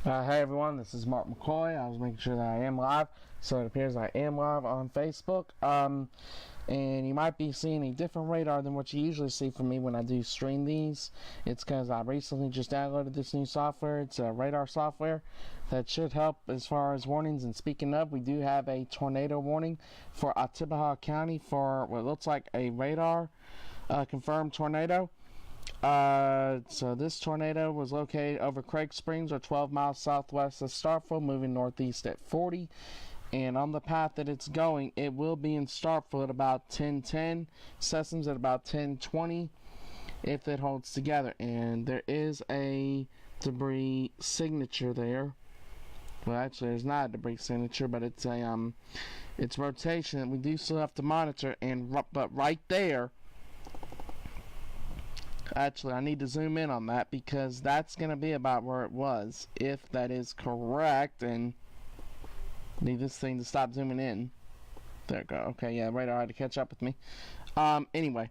Hey everyone, this is Mark McCoy. I was making sure that I am live, so it appears I am live on Facebook. And you might be seeing a different radar than what you usually see from me when I do stream these. It's because I recently just downloaded this new software. It's a radar software that should help as far as warnings. And speaking of, we do have a tornado warning for Oktibehha County for what looks like a radar confirmed tornado. So this tornado was located over Craig Springs, or 12 miles southwest of Starkville, moving northeast at 40. And on the path that it's going, it will be in Starkville at about 10:10, Sessoms at about 10:20, if it holds together. And there is a debris signature there. Well, actually, there's not a debris signature, but it's a it's rotation that we do still have to monitor. But right there. Actually, I need to zoom in on that because that's going to be about where it was, if that is correct. And need this thing to stop zooming in. There we go. Okay, yeah, radar had to catch up with me. Anyway.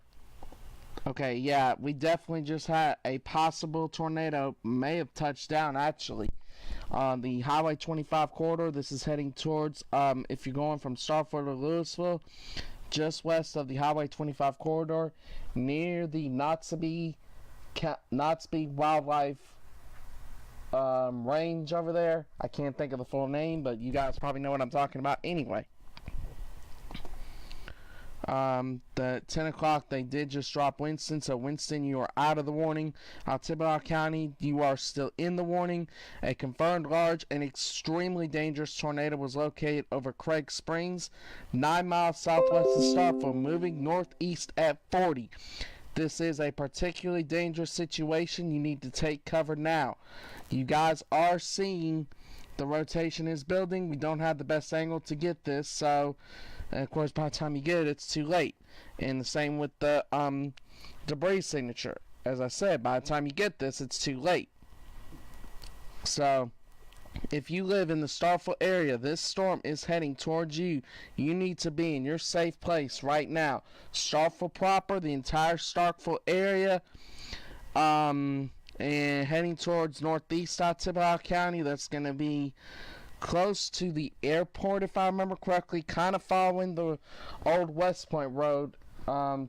Okay, yeah, we definitely just had a possible tornado, may have touched down actually, on the Highway 25 corridor. This is heading towards, if you're going from Starkville to Louisville, just west of the Highway 25 corridor, near the Oktibehha Wildlife range over there. I can't think of the full name, but you guys probably know what I'm talking about anyway. The 10 o'clock, they did just drop Winston. So Winston, you are out of the warning. Oktibehha County, you are still in the warning. A confirmed large and extremely dangerous tornado was located over Craig Springs, 9 miles southwest of Starkville, moving northeast at 40. This is a particularly dangerous situation. You need to take cover now. You guys are seeing the rotation is building. We don't have the best angle to get this, so and of course, by the time you get it, it's too late. And the same with the debris signature. As I said, by the time you get this, it's too late. So, if you live in the Starkville area, this storm is heading towards you. You need to be in your safe place right now. Starkville proper, the entire Starkville area, and heading towards northeast Oktibehha County. That's going to be close to the airport, if I remember correctly, kind of following the old West Point Road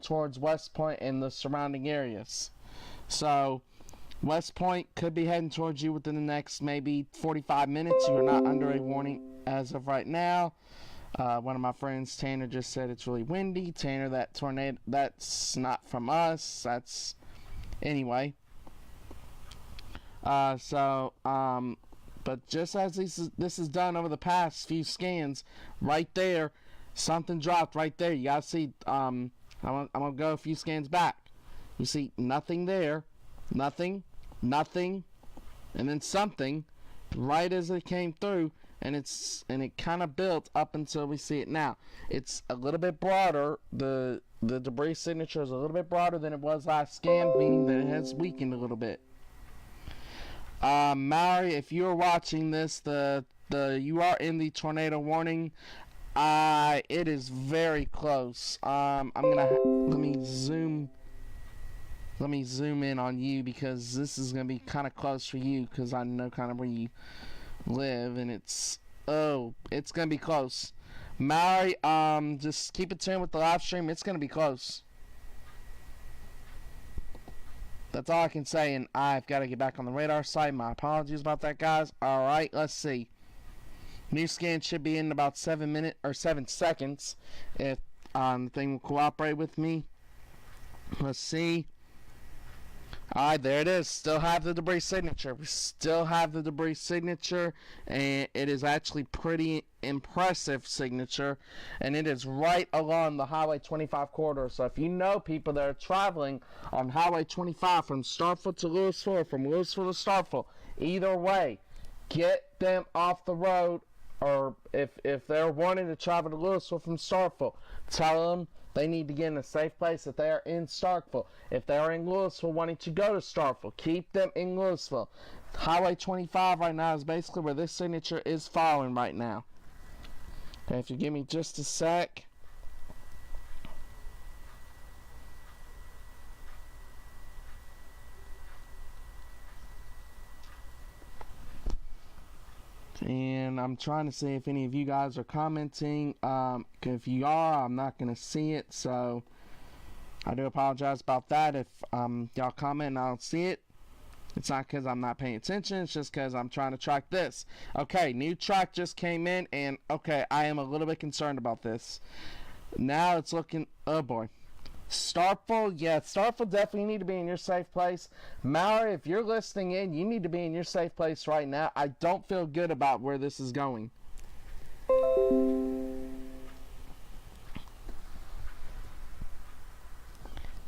towards West Point and the surrounding areas. So West Point could be heading towards you within the next maybe 45 minutes. You are not under a warning as of right now. One of my friends, Tanner, just said it's really windy. Tanner, that tornado, that's not from us. That's anyway. But just as this is done over the past few scans, right there, something dropped right there. You gotta see. I'm gonna go a few scans back. You see nothing there, nothing, and then something, right as it came through, and it kind of built up until we see it now. It's a little bit broader. The debris signature is a little bit broader than it was last scan, meaning that it has weakened a little bit. Mallory, if you're watching this, you are in the tornado warning. It is very close. let me zoom in on you because this is gonna be kind of close for you because I know kind of where you live, and it's gonna be close. Mallory, just keep it tuned with the live stream. It's gonna be close. That's all I can say, and I've got to get back on the radar site. My apologies about that, guys. Alright, let's see. New scan should be in about 7 seconds if the thing will cooperate with me. Let's see. Alright, there it is. Still have the debris signature. We still have the debris signature, and it is actually pretty impressive signature, and it is right along the Highway 25 corridor. So if you know people that are traveling on Highway 25 from Starkville to Louisville, or from Louisville to Starkville, either way, get them off the road. Or if they're wanting to travel to Louisville from Starkville, tell them they need to get in a safe place if they are in Starkville. If they are in Louisville wanting to go to Starkville, keep them in Louisville. Highway 25 right now is basically where this signature is following right now. Okay, if you give me just a sec. And I'm trying to see if any of you guys are commenting. If you are, I'm not going to see it. So I do apologize about that. If y'all comment and I don't see it, it's not because I'm not paying attention. It's just because I'm trying to track this. Okay, new track just came in. And okay, I am a little bit concerned about this. Now it's looking, oh boy. Starkville, yeah, Starkville definitely need to be in your safe place. Mallory, if you're listening in, you need to be in your safe place right now. I don't feel good about where this is going.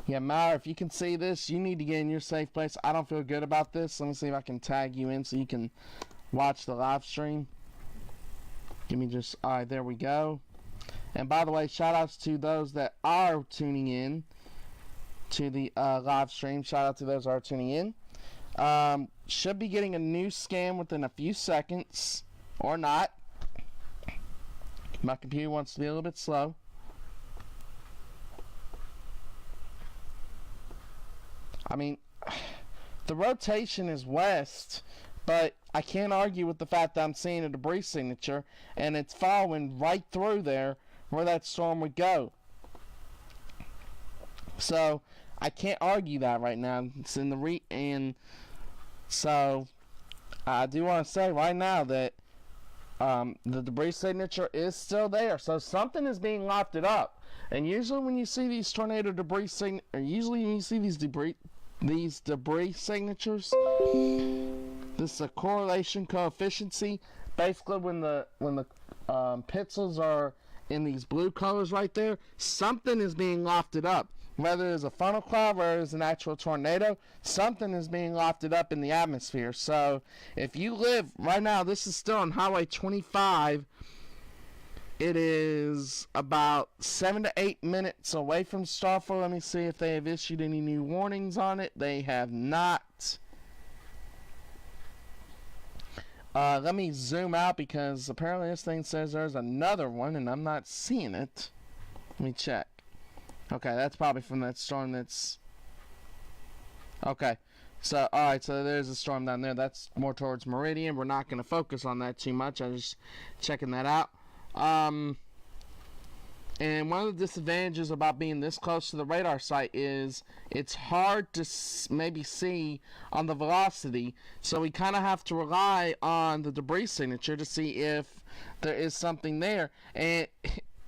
Yeah, Mallory, if you can see this, you need to get in your safe place. I don't feel good about this. Let me see if I can tag you in so you can watch the live stream. Give me just, alright, there we go. And by the way, shout outs to those that are tuning in to the live stream. Shout out to those that are tuning in. Should be getting a new scan within a few seconds, or not. My computer wants to be a little bit slow. I mean, the rotation is west, but I can't argue with the fact that I'm seeing a debris signature, and it's following right through there where that storm would go. So I can't argue that right now. It's in the and so I do want to say right now that the debris signature is still there. So something is being lofted up. And usually when you see these tornado debris usually when you see these debris signatures, this is a correlation coefficient. Basically when the pixels are in these blue colors right there, something is being lofted up. Whether it's a funnel cloud or it's an actual tornado, something is being lofted up in the atmosphere. So if you live right now, this is still on Highway 25. It is about 7 to 8 minutes away from Starkville. Let me see if they have issued any new warnings on it. They have not. Let me zoom out because apparently this thing says there's another one and I'm not seeing it. Let me check. Okay, that's probably from that storm that's... Okay, so, alright, so there's a storm down there. That's more towards Meridian. We're not going to focus on that too much. I'm just checking that out. And one of the disadvantages about being this close to the radar site is it's hard to maybe see on the velocity, so we kind of have to rely on the debris signature to see if there is something there. And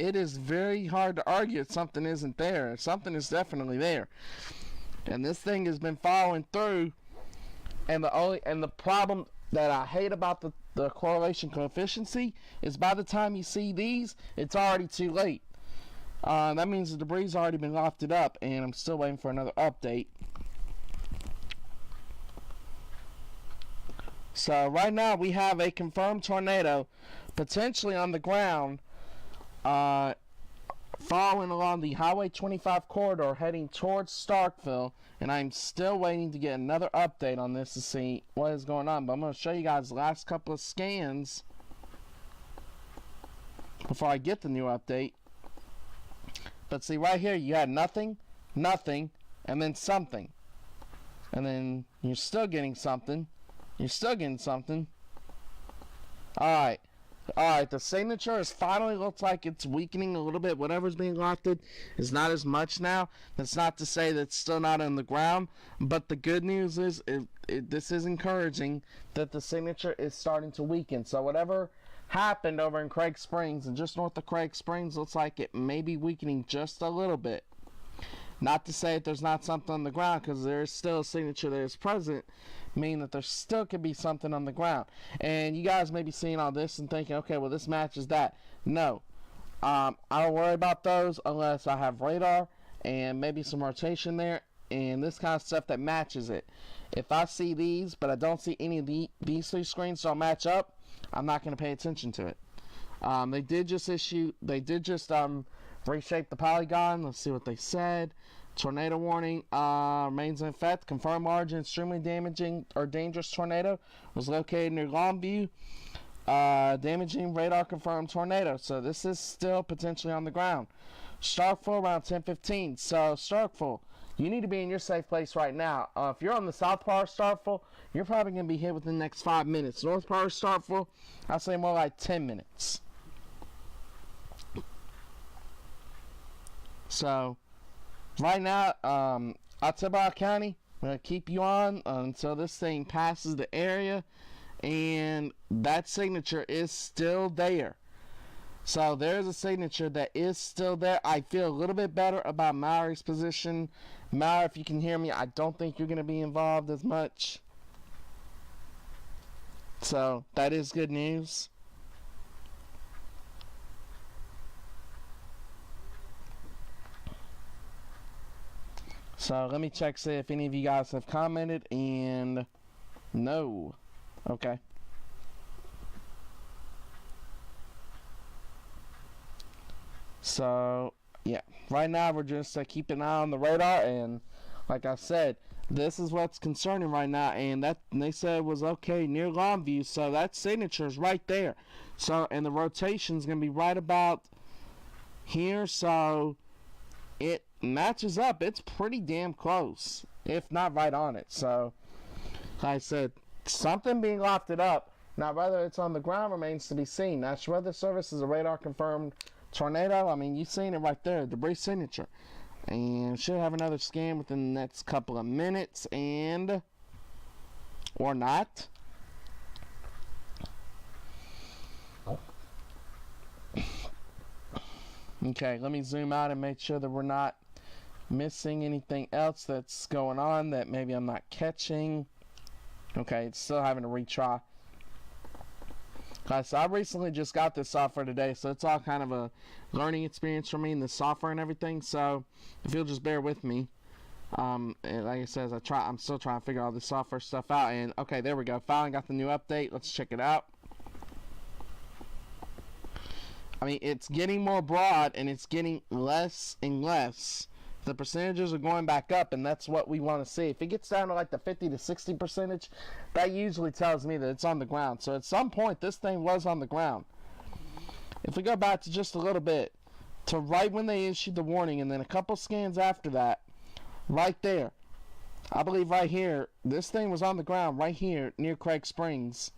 it is very hard to argue if something isn't there. Something is definitely there. And this thing has been following through, and the problem that I hate about the correlation coefficient is by the time you see these, it's already too late. That means the debris has already been lofted up, and I'm still waiting for another update. So right now we have a confirmed tornado potentially on the ground, following along the Highway 25 corridor heading towards Starkville, and I'm still waiting to get another update on this to see what is going on. But I'm going to show you guys the last couple of scans before I get the new update. But see, right here, you had nothing, nothing, and then something. And then you're still getting something. You're still getting something. Alright. Alright, the signature is finally looks like it's weakening a little bit. Whatever's being lofted is not as much now. That's not to say that it's still not on the ground. But the good news is, this is encouraging that the signature is starting to weaken. So whatever happened over in Craig Springs and just north of Craig Springs looks like it may be weakening just a little bit. Not to say that there's not something on the ground, because there is still a signature that is present, meaning that there still could be something on the ground. And you guys may be seeing all this and thinking, okay, well, this matches that. No. I don't worry about those unless I have radar and maybe some rotation there and this kind of stuff that matches it. If I see these, but I don't see any of these three screens don't match up, I'm not going to pay attention to it. They did just reshape the polygon. Let's see what they said. Tornado warning remains in effect. Confirmed large and extremely damaging or dangerous tornado was located near Longview. Damaging radar confirmed tornado. So this is still potentially on the ground. Starkville around 10:15. So Starkville, you need to be in your safe place right now. If you're on the south part of Starkville, you're probably going to be hit within the next 5 minutes. North part of Starkville, I'll say more like 10 minutes. So, right now, Oktibehha County, I'm going to keep you on until this thing passes the area, and that signature is still there. So there's a signature that is still there. I feel a little bit better about Mallory's position. Mallory, if you can hear me, I don't think you're going to be involved as much. So that is good news. So let me check, see if any of you guys have commented, and no. Okay. So, yeah, right now we're just keeping an eye on the radar, and like I said, this is what's concerning right now, and they said it was okay near Longview, so that signature is right there. So, and the rotation is going to be right about here, so it matches up. It's pretty damn close, if not right on it. So, like I said, something being lofted up. Now, whether it's on the ground remains to be seen. National Weather Service is a radar-confirmed tornado. I mean, you've seen it right there, debris signature. And should have another scan within the next couple of minutes, and or not. Okay, let me zoom out and make sure that we're not missing anything else that's going on that maybe I'm not catching. Okay, it's still having to retry. So I recently just got this software today, so it's all kind of a learning experience for me in the software and everything. So if you'll just bear with me, and like I said, I'm still trying to figure all this software stuff out. And okay, there we go. Finally got the new update. Let's check it out. I mean, it's getting more broad and it's getting less and less. The percentages are going back up, and that's what we want to see. If it gets down to like the 50 to 60 percentage, that usually tells me that it's on the ground. So at some point, this thing was on the ground. If we go back to just a little bit, to right when they issued the warning, and then a couple scans after that, right there, I believe right here, this thing was on the ground right here near Craig Springs.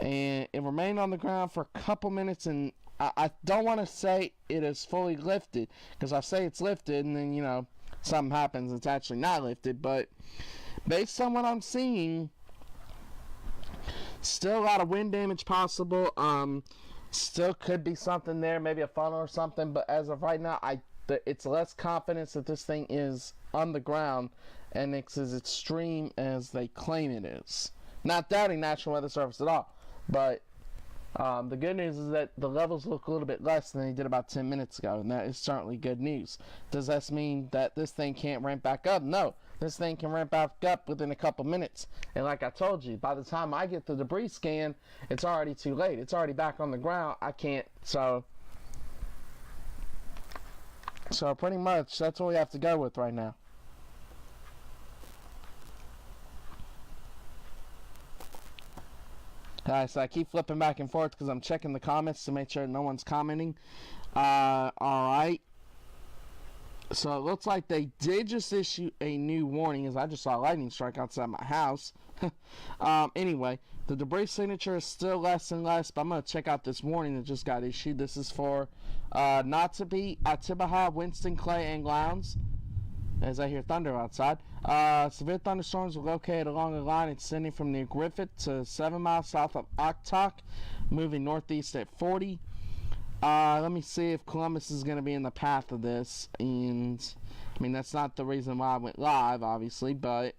And it remained on the ground for a couple minutes, and I don't want to say it is fully lifted, because I say it's lifted and then, you know, something happens, it's actually not lifted. But based on what I'm seeing, still a lot of wind damage possible. Still could be something there, maybe a funnel or something. But as of right now, it's less confidence that this thing is on the ground and it's as extreme as they claim it is. Not doubting National Weather Service at all, but the good news is that the levels look a little bit less than they did about 10 minutes ago, and that is certainly good news. Does that mean that this thing can't ramp back up? No, this thing can ramp back up within a couple minutes. And like I told you, by the time I get the debris scan, it's already too late. It's already back on the ground. I can't, so pretty much that's what we have to go with right now. Alright, so I keep flipping back and forth because I'm checking the comments to make sure no one's commenting. Alright. So it looks like they did just issue a new warning, as I just saw a lightning strike outside my house. Anyway, the debris signature is still less and less, but I'm going to check out this warning that just got issued. This is for not to be Oktibehha, Winston, Clay, and Lowndes. As I hear thunder outside. Severe thunderstorms were located along a line extending from near Griffith to 7 miles south of Oktibehha, moving northeast at 40. Let me see if Columbus is going to be in the path of this. And, I mean, that's not the reason why I went live, obviously, but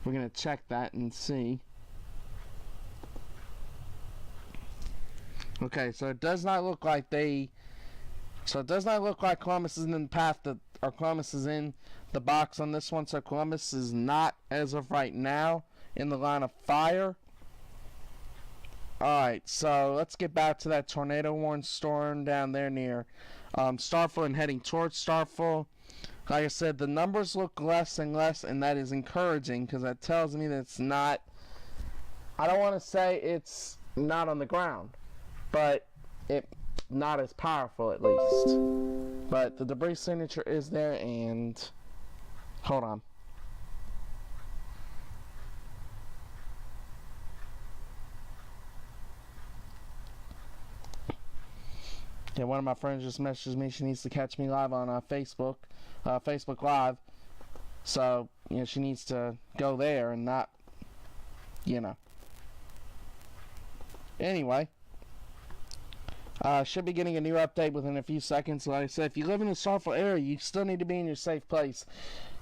we're going to check that and see. Okay, so it does not look like Columbus is in the path that, or Columbus is in the box on this one, so Columbus is not, as of right now, in the line of fire. Alright, so let's get back to that tornado warning storm down there near Starkville and heading towards Starkville. Like I said, the numbers look less and less, and that is encouraging because that tells me that it's not, I don't want to say it's not on the ground, but it not as powerful at least. But the debris signature is there, and Hold on. Yeah, one of my friends just messaged me. She needs to catch me live on Facebook Live. So, she needs to go there and not, Anyway, should be getting a new update within a few seconds. Like I said, if you live in the Starkville area, you still need to be in your safe place.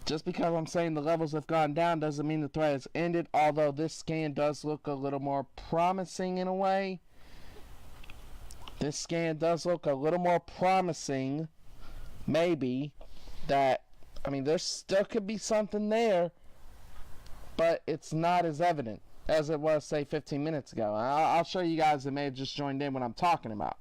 Just because I'm saying the levels have gone down doesn't mean the threat has ended, although this scan does look a little more promising in a way. This scan does look a little more promising, maybe, that, there still could be something there, but it's not as evident as it was, say, 15 minutes ago. I'll show you guys that may have just joined in what I'm talking about.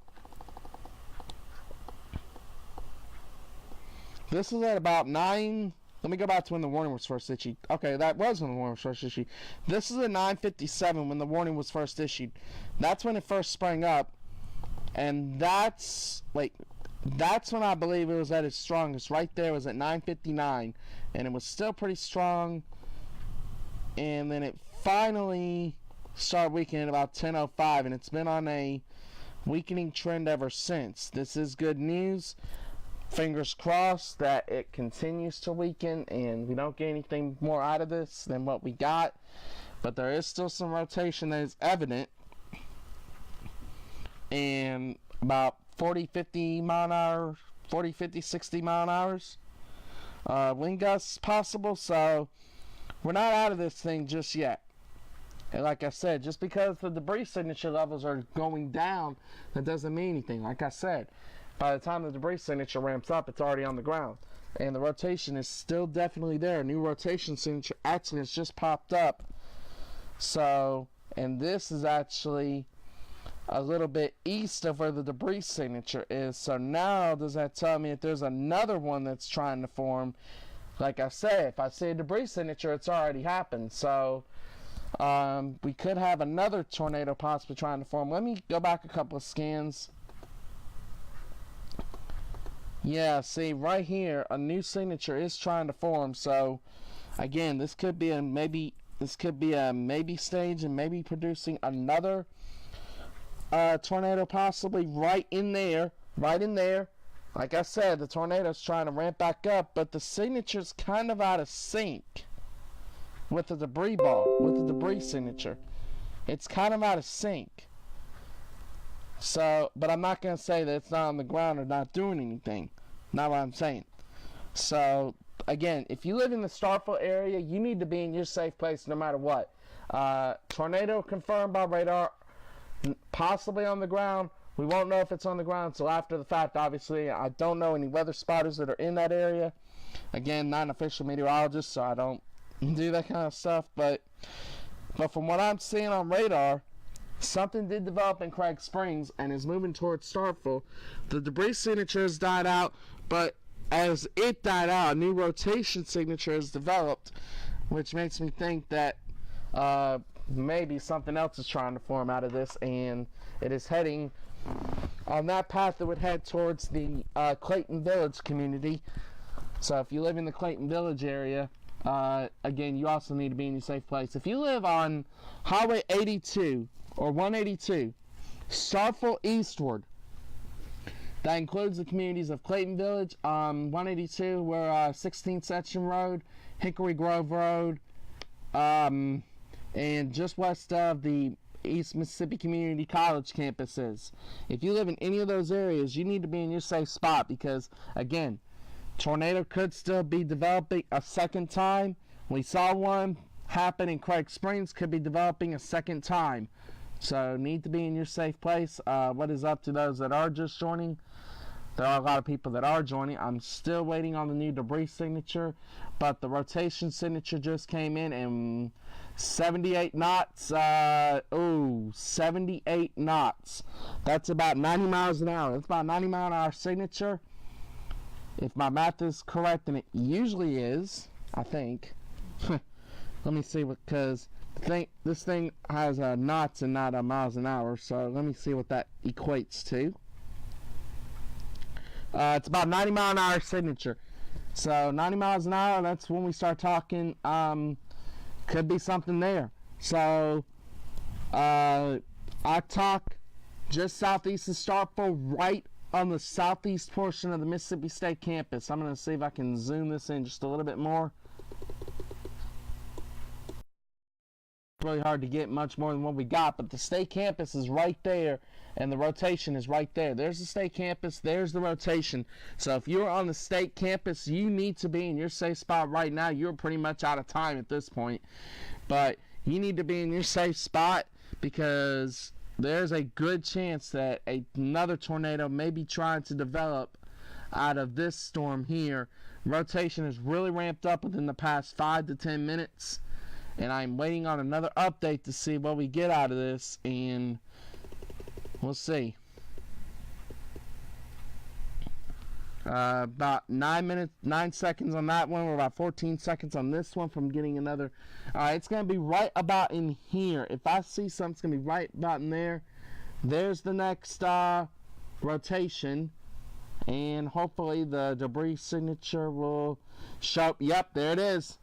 This is at about 9... Let me go back to when the warning was first issued. Okay, that was when the warning was first issued. This is at 9:57 when the warning was first issued. That's when it first sprang up. And that's when I believe it was at its strongest. Right there was at 9:59, and it was still pretty strong. And then it finally started weakening at about 10:05, and it's been on a weakening trend ever since. This is good news. Fingers crossed that it continues to weaken and we don't get anything more out of this than what we got. But there is still some rotation that is evident. And about 40, 50 mile an hour, 40, 50, 60 mile an hours. Wind gusts possible, so we're not out of this thing just yet. And like I said, just because the debris signature levels are going down, that doesn't mean anything. Like I said, by the time the debris signature ramps up, it's already on the ground. And the rotation is still definitely there. A new rotation signature actually has just popped up. So, and this is actually a little bit east of where the debris signature is. So now does that tell me that there's another one that's trying to form? Like I said, if I see a debris signature, it's already happened. So we could have another tornado possibly trying to form. Let me go back a couple of scans. Yeah, see right here, a new signature is trying to form. So again, this could be a maybe stage and maybe producing another tornado possibly right in there. Like I said, the tornado's trying to ramp back up, but the signature's kind of out of sync with the debris ball, with the debris signature. It's kind of out of sync. So, but I'm not going to say that it's not on the ground or not doing anything. Not what I'm saying. So, again, if you live in the Starkville area, you need to be in your safe place no matter what. Tornado confirmed by radar, possibly on the ground. We won't know if it's on the ground until after the fact, obviously. I don't know any weather spotters that are in that area. Again, not an official meteorologist, so I don't do that kind of stuff. But from what I'm seeing on radar, something did develop in Craig Springs and is moving towards Starkville. The debris signature has died out, but as it died out, a new rotation signature has developed, which makes me think that maybe something else is trying to form out of this, and it is heading on that path that would head towards the Clayton Village community. So if you live in the Clayton Village area, again, you also need to be in your safe place. If you live on Highway 82 or 182, Starkville eastward, that includes the communities of Clayton Village, 182, where 16th Section Road, Hickory Grove Road, and just west of the East Mississippi Community College campus is. If you live in any of those areas, you need to be in your safe spot because, again, tornado could still be developing a second time. We saw one happen in Craig Springs, could be developing a second time. So need to be in your safe place. What is up to those that are just joining? There are a lot of people that are joining. I'm still waiting on the new debris signature, but the rotation signature just came in and 78 knots. 78 knots. That's about 90 miles an hour. That's about 90 mile an hour signature. If my math is correct, and it usually is, I think. Let me see, because this thing has knots and not miles an hour, so let me see what that equates to. It's about 90 mile an hour signature. So 90 miles an hour, that's when we start talking, could be something there. So I talk just southeast of Starkville, right on the southeast portion of the Mississippi State campus. I'm going to see if I can zoom this in just a little bit more. It's really hard to get much more than what we got, but the state campus is right there, and the rotation is right there. There's the state campus, there's the rotation. So if you're on the state campus, you need to be in your safe spot right now. You're pretty much out of time at this point, but you need to be in your safe spot because there's a good chance that another tornado may be trying to develop out of this storm here. Rotation is really ramped up within the past 5 to 10 minutes, and I'm waiting on another update to see what we get out of this, and we'll see. About 9 seconds on that one. We're about 14 seconds on this one from getting another. It's going to be right about in here. If I see something, it's going to be right about in there. There's the next rotation, and hopefully the debris signature will show. Yep, there it is.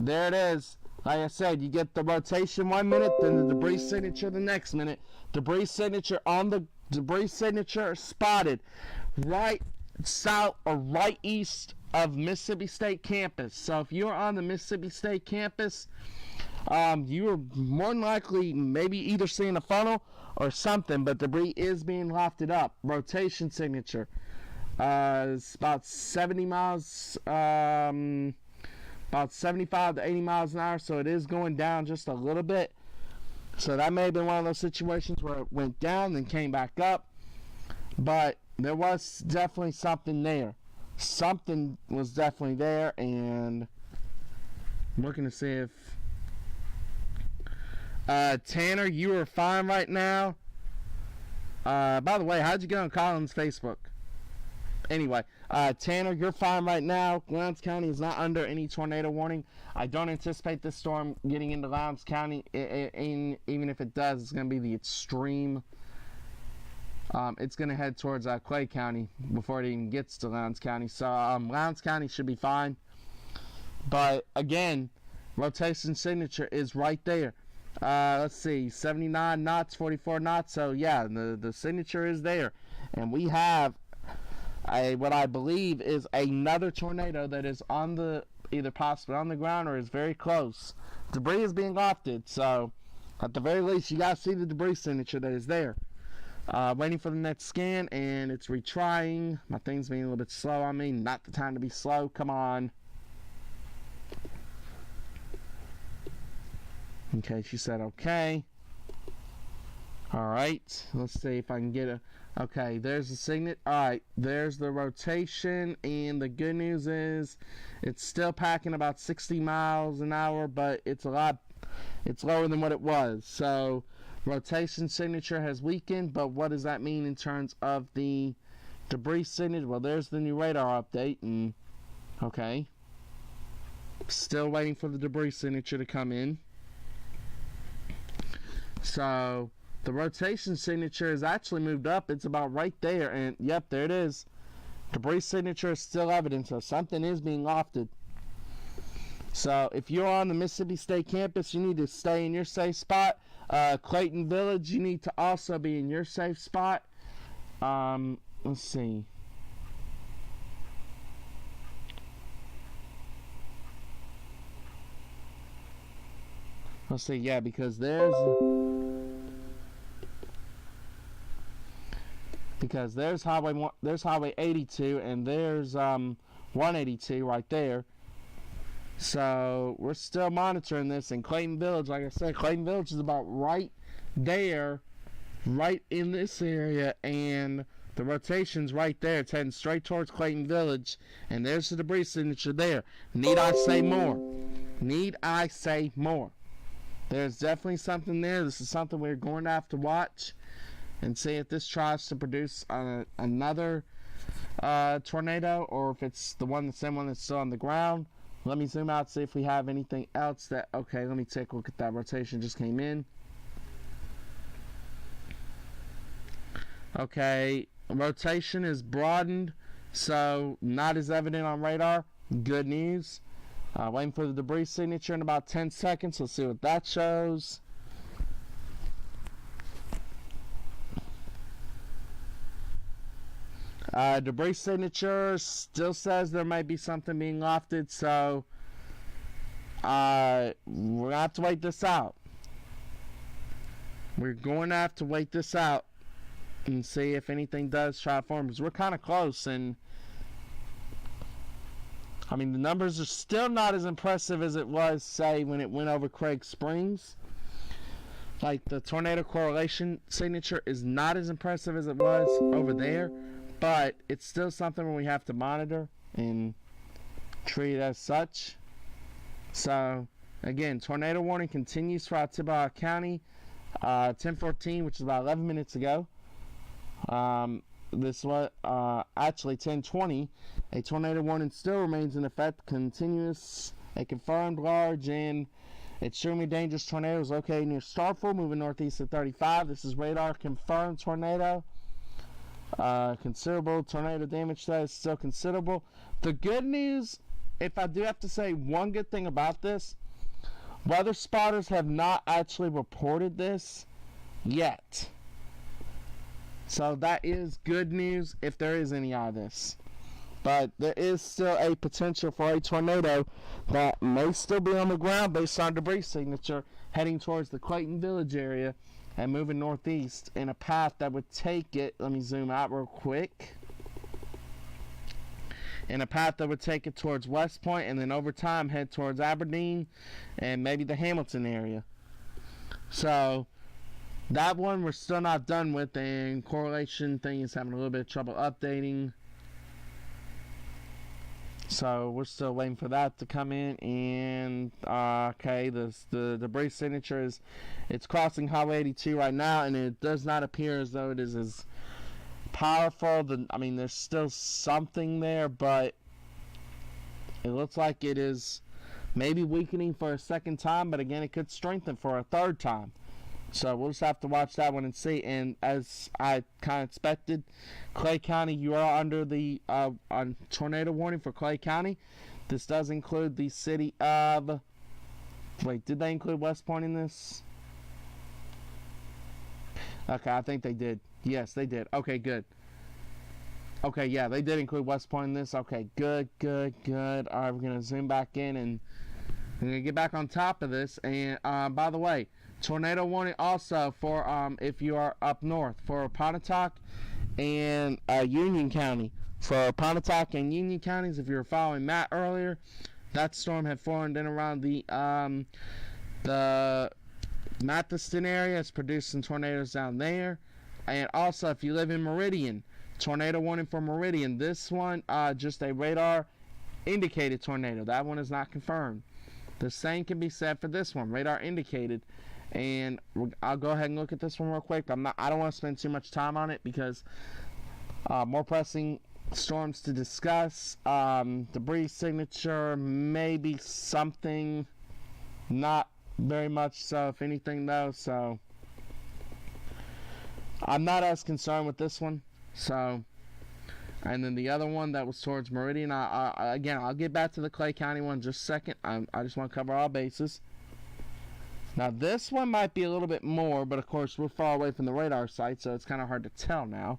There it is. Like I said, you get the rotation 1 minute, then the debris signature the next minute. Debris signature on the debris signature spotted right south or right east of Mississippi State campus. So if you're on the Mississippi State campus, you are more than likely maybe either seeing a funnel or something, but debris is being lofted up. Rotation signature is about 70 miles, about 75 to 80 miles an hour, so it is going down just a little bit. So that may have been one of those situations where it went down then came back up, but there was definitely something there. Something was definitely there, and I'm looking to see if Tanner, you are fine right now. By the way, how'd you get on Colin's Facebook? Anyway, Tanner, you're fine right now. Lowndes County is not under any tornado warning. I don't anticipate this storm getting into Lowndes County. Even if it does, it's going to be the extreme. It's going to head towards Clay County before it even gets to Lowndes County. So Lowndes County should be fine. But again, rotation signature is right there. Let's see, 79 knots, 44 knots. So yeah, the signature is there. And we have what I believe is another tornado that is on the either possibly on the ground or is very close. Debris is being lofted, so at the very least you gotta see the debris signature that is there. Waiting for the next scan, and it's retrying. My thing's being a little bit slow on me. Not the time to be slow. Come on. Okay, she said okay. Alright, let's see if I can get a... Okay, there's the signet. Alright, there's the rotation, and the good news is it's still packing about 60 miles an hour, but it's lower than what it was. So rotation signature has weakened, but what does that mean in terms of the debris signature? Well, there's the new radar update, and okay, still waiting for the debris signature to come in. So the rotation signature has actually moved up. It's about right there, and yep, there it is. Debris signature is still evident, so something is being lofted. So if you're on the Mississippi State campus, you need to stay in your safe spot. Clayton Village, you need to also be in your safe spot. Let's see. Let's see, yeah, because there's Highway 82, and there's 182 right there. So we're still monitoring this. In Clayton Village, like I said, Clayton Village is about right there, right in this area, and the rotation's right there. It's heading straight towards Clayton Village, and there's the debris signature there. Need I say more? Need I say more? There's definitely something there. This is something we're going to have to watch and see if this tries to produce another tornado, or if it's the same one that's still on the ground. Let me zoom out, see if we have anything else that... Okay, let me take a look at that rotation just came in. Okay, rotation is broadened So, not as evident on radar. Good news. Waiting for the debris signature in about 10 seconds. Let's see what that shows. Debris signature still says there might be something being lofted, so we're going to have to wait this out. We're going to have to wait this out and see if anything does try to form, because we're kind of close, and I mean, the numbers are still not as impressive as it was, say, when it went over Craig Springs. Like, the tornado correlation signature is not as impressive as it was over there, but it's still something we have to monitor and treat as such. So, again, tornado warning continues throughout Oktibehha County. 10:14, which is about 11 minutes ago. This was actually 10:20. A tornado warning still remains in effect. Continuous, a confirmed large and extremely dangerous tornado is located near Starkville, moving northeast at 35. This is radar confirmed tornado. Considerable tornado damage status still considerable. The good news, if I do have to say one good thing about this, weather spotters have not actually reported this yet. So that is good news if there is any of this. But there is still a potential for a tornado that may still be on the ground based on debris signature heading towards the Clayton Village area and moving northeast in a path that would take it, let me zoom out real quick, in a path that would take it towards West Point and then over time head towards Aberdeen and maybe the Hamilton area. So that one we're still not done with, and correlation thing is having a little bit of trouble updating. So we're still waiting for that to come in. And okay, the debris signature is, it's crossing Highway 82 right now, and it does not appear as though it is as powerful. I mean, there's still something there, but it looks like it is maybe weakening for a second time, but again, it could strengthen for a third time. So we'll just have to watch that one and see. And as I kind of expected, Clay County, you are under the tornado warning for Clay County. This does include the city of... Wait, did they include West Point in this? Okay, I think they did. Yes, they did. Okay, good. Okay, yeah, they did include West Point in this. Okay, good. All right, we're going to zoom back in and we're going to get back on top of this. And by the way, tornado warning also for if you are up north for Pontotoc and Union County. For Pontotoc and Union counties, if you were following Matt earlier, that storm had formed in around the Mathiston area. It's producing tornadoes down there. And also, if you live in Meridian, tornado warning for Meridian. This one, just a radar indicated tornado. That one is not confirmed. The same can be said for this one, radar indicated. And I'll go ahead and look at this one real quick. I don't want to spend too much time on it because more pressing storms to discuss. Debris signature, maybe something, not very much so, if anything though. So I'm not as concerned with this one. So, and then the other one that was towards Meridian, again, I'll get back to the Clay County one in just a second. I just want to cover all bases. Now this one might be a little bit more, but of course we're far away from the radar site, so it's kind of hard to tell now.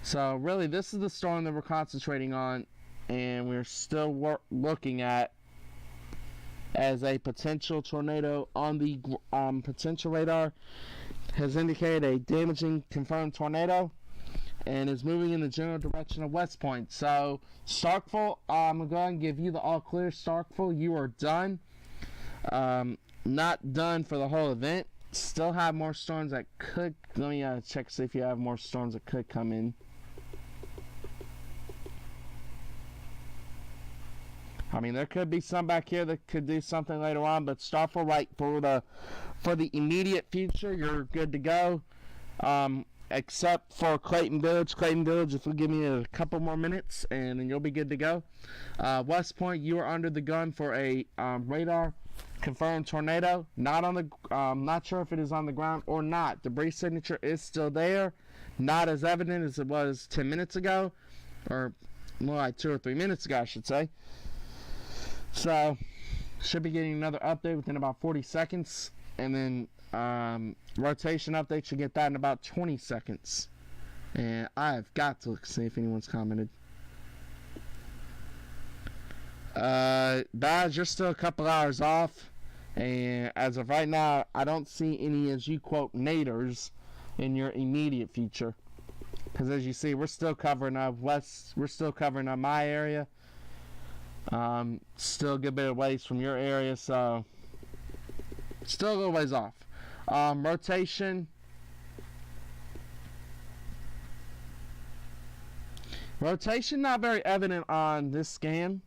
So really, this is the storm that we're concentrating on, and we're still looking at as a potential tornado on the potential radar. Has indicated a damaging confirmed tornado and is moving in the general direction of West Point. So Starkville, I'm going to go ahead and give you the all clear. Starkville, you are done. Not done for the whole event. Still have more storms that could, let me check to see if you have more storms that could come in. I mean, there could be some back here that could do something later on, but Starkville, right, for the immediate future, you're good to go. Except for Clayton Village. Clayton Village, if you give me a couple more minutes, and then you'll be good to go. West Point, you are under the gun for a radar confirmed tornado. Not sure if it is on the ground or not. Debris signature is still there. Not as evident as it was 10 minutes ago. or more like 2 or 3 minutes ago, I should say. So, should be getting another update within about 40 seconds, and then rotation update should get that in about 20 seconds. And I've got to look see if anyone's commented. Badge, you're still a couple hours off, and as of right now, I don't see any, as you quote, naders in your immediate future. Because as you see, we're still covering my area. Still a good bit of ways from your area, so still a little ways off. Rotation not very evident on this scan.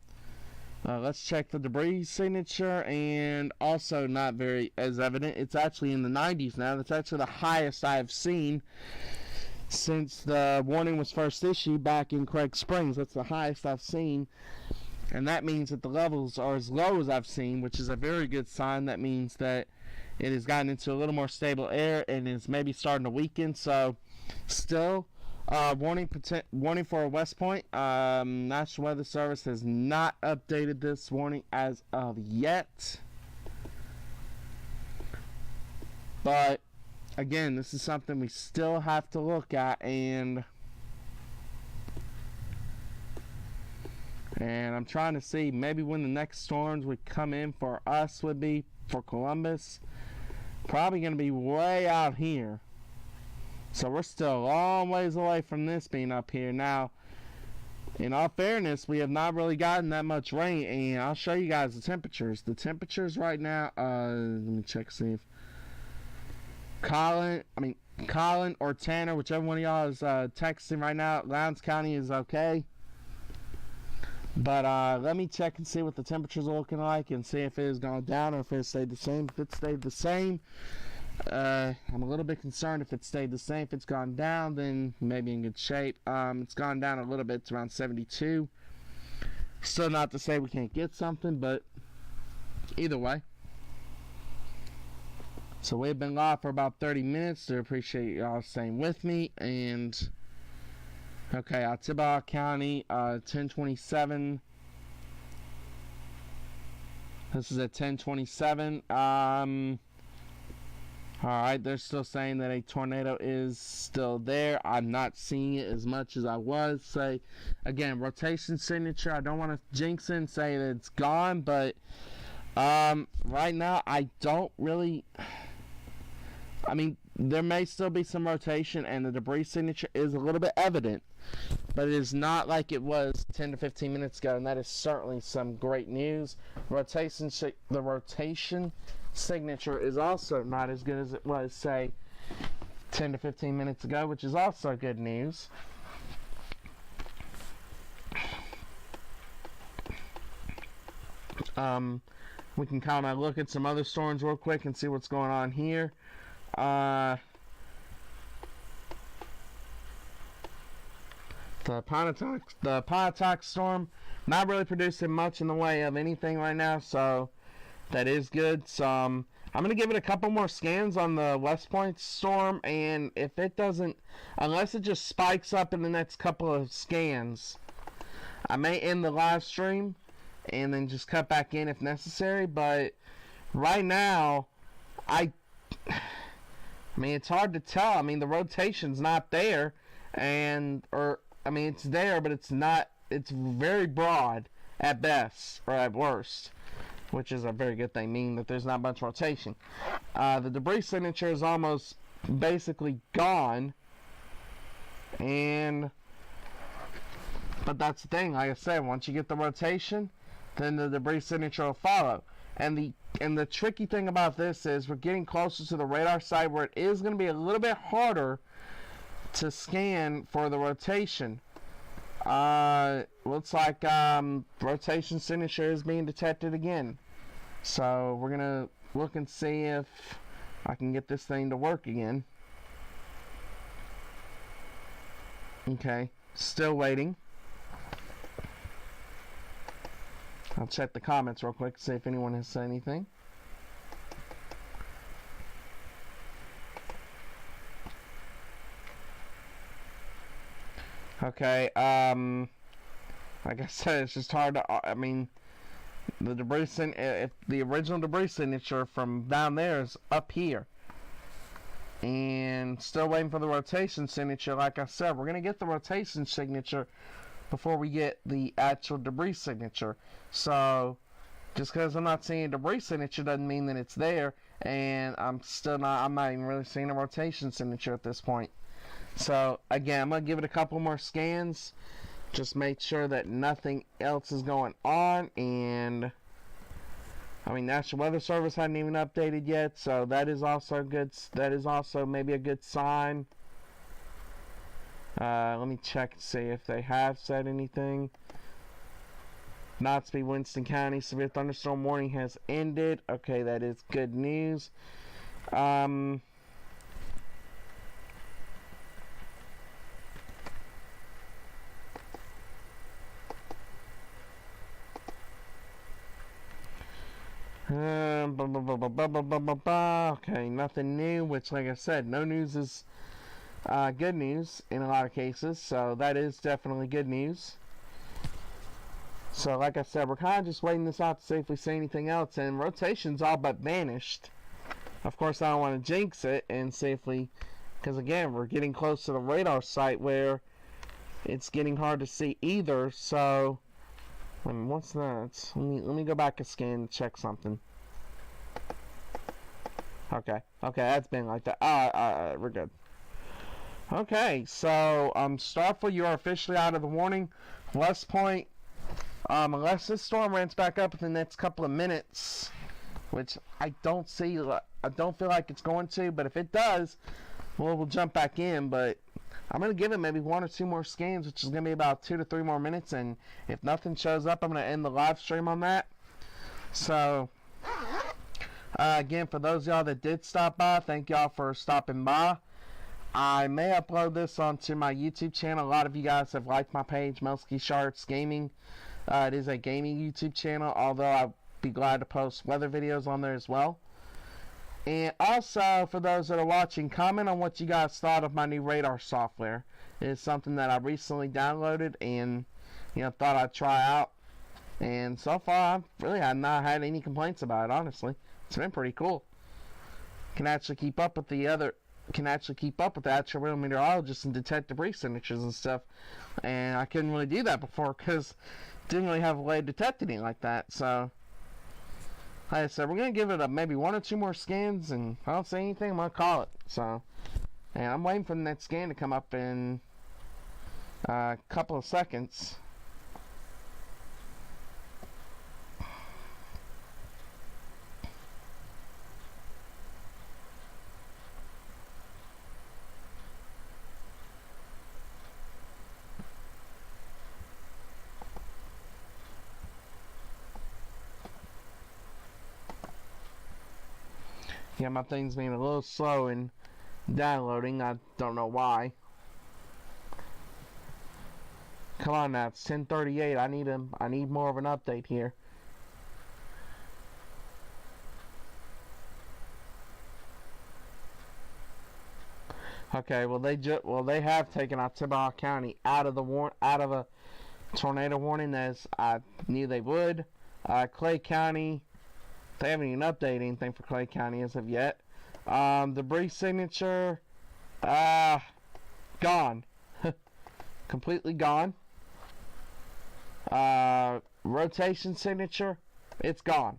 Let's check the debris signature, and also not very as evident. It's actually in the 90s now. That's actually the highest I've seen since the warning was first issued back in Craig Springs. That's the highest I've seen, and that means that the levels are as low as I've seen, which is a very good sign. That means that it has gotten into a little more stable air and is maybe starting to weaken. So still warning for a West Point. National Weather Service has not updated this warning as of yet, but again, this is something we still have to look at, and I'm trying to see maybe when the next storms would come in for us would be for Columbus. Probably going to be way out here. So we're still a long ways away from this being up here. Now, in all fairness, we have not really gotten that much rain, and I'll show you guys the temperatures. The temperatures right now, let me check, see if Colin or Tanner, whichever one of y'all is texting right now, Lowndes County is okay. But let me check and see what the temperatures are looking like and see if it has gone down or if it stayed the same. If it stayed the same, I'm a little bit concerned. If it stayed the same, if it's gone down, then maybe in good shape. It's gone down a little bit. It's around 72. Still not to say we can't get something, but either way. So we've been live for about 30 minutes. I appreciate y'all staying with me. And okay, Oktibehha County, 1027. This is at 1027. Alright, they're still saying that a tornado is still there. I'm not seeing it as much as I was. Say, again, rotation signature. I don't want to jinx it and say that it's gone, but right now I don't really. I mean, there may still be some rotation, and the debris signature is a little bit evident, but it is not like it was 10 to 15 minutes ago, and that is certainly some great news. The rotation signature is also not as good as it was, say, 10 to 15 minutes ago, which is also good news. We can kind of look at some other storms real quick and see what's going on here. The Pontotoc storm not really producing much in the way of anything right now, so that is good. So I'm gonna give it a couple more scans on the West Point storm, and if it doesn't, unless it just spikes up in the next couple of scans, I may end the live stream and then just cut back in if necessary. But right now, I mean, it's hard to tell. I mean, the rotation's not there, it's there, but it's not. It's very broad at best or at worst, which is a very good thing, meaning that there's not much rotation. The debris signature is almost basically gone, but that's the thing. Like I said, once you get the rotation, then the debris signature will follow. And the tricky thing about this is we're getting closer to the radar side where it is going to be a little bit harder to scan for the rotation. Looks like rotation signature is being detected again. So we're going to look and see if I can get this thing to work again. Okay, still waiting. I'll check the comments real quick, see if anyone has said anything. Okay, like I said, it's just hard to, I mean, the debris, if the original debris signature from down there is up here. And still waiting for the rotation signature. Like I said, we're going to get the rotation signature before we get the actual debris signature. So, just because I'm not seeing a debris signature doesn't mean that it's there. And I'm not even really seeing a rotation signature at this point. So, again, I'm going to give it a couple more scans. Just make sure that nothing else is going on. And I mean, National Weather Service hadn't even updated yet, so that is also good. That is also maybe a good sign. Let me check and see if they have said anything. Knott's Winston County severe thunderstorm warning has ended. Okay, that is good news. Okay, nothing new, which, like I said, no news is good news in a lot of cases, so that is definitely good news. So, like I said, we're kind of just waiting this out to see if we see anything else, and rotation's all but vanished. Of course, I don't want to jinx it and see if we, because again, we're getting close to the radar site where it's getting hard to see either, so what's that? Let me go back a scan and check something. Okay, that's been like that. We're good. Okay, so Starkville, you are officially out of the warning. West Point, unless this storm ramps back up in the next couple of minutes, which I don't feel like it's going to, but if it does, we'll jump back in. But I'm going to give it maybe 1 or 2 more scans, which is going to be about 2 to 3 more minutes, and if nothing shows up, I'm going to end the live stream on that. So, again, for those of y'all that did stop by, thank y'all for stopping by. I may upload this onto my YouTube channel. A lot of you guys have liked my page, Melski Sharks Gaming. It is a gaming YouTube channel, although I'll be glad to post weather videos on there as well. And also, for those that are watching, comment on what you guys thought of my new radar software. It is something that I recently downloaded and, thought I'd try out. And so far, I have not had any complaints about it, honestly. It's been pretty cool. Can actually keep up with the actual real meteorologists and detect debris signatures and stuff. And I couldn't really do that before because didn't really have a way to detect anything like that. So, like I said, we're going to give it maybe 1 or 2 more scans, and if I don't say anything, I'm going to call it. So, and I'm waiting for the next scan to come up in a couple of seconds. Yeah, my thing's being a little slow in downloading. I don't know why. Come on now, it's 10:38. I need more of an update here. Okay, well they have taken Oktibehha County out of a tornado warning, as I knew they would. Clay County, they haven't even updated anything for Clay County as of yet. Debris signature, gone. Completely gone. Rotation signature, it's gone.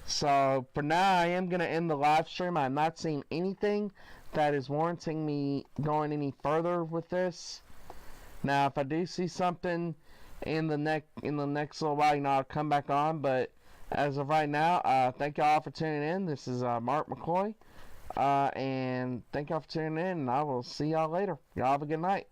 So, for now, I am going to end the live stream. I'm not seeing anything that is warranting me going any further with this. Now, if I do see something in the next little while, I'll come back on, but as of right now, thank y'all for tuning in. This is Mark McCoy, and thank y'all for tuning in, and I will see y'all later. Y'all have a good night.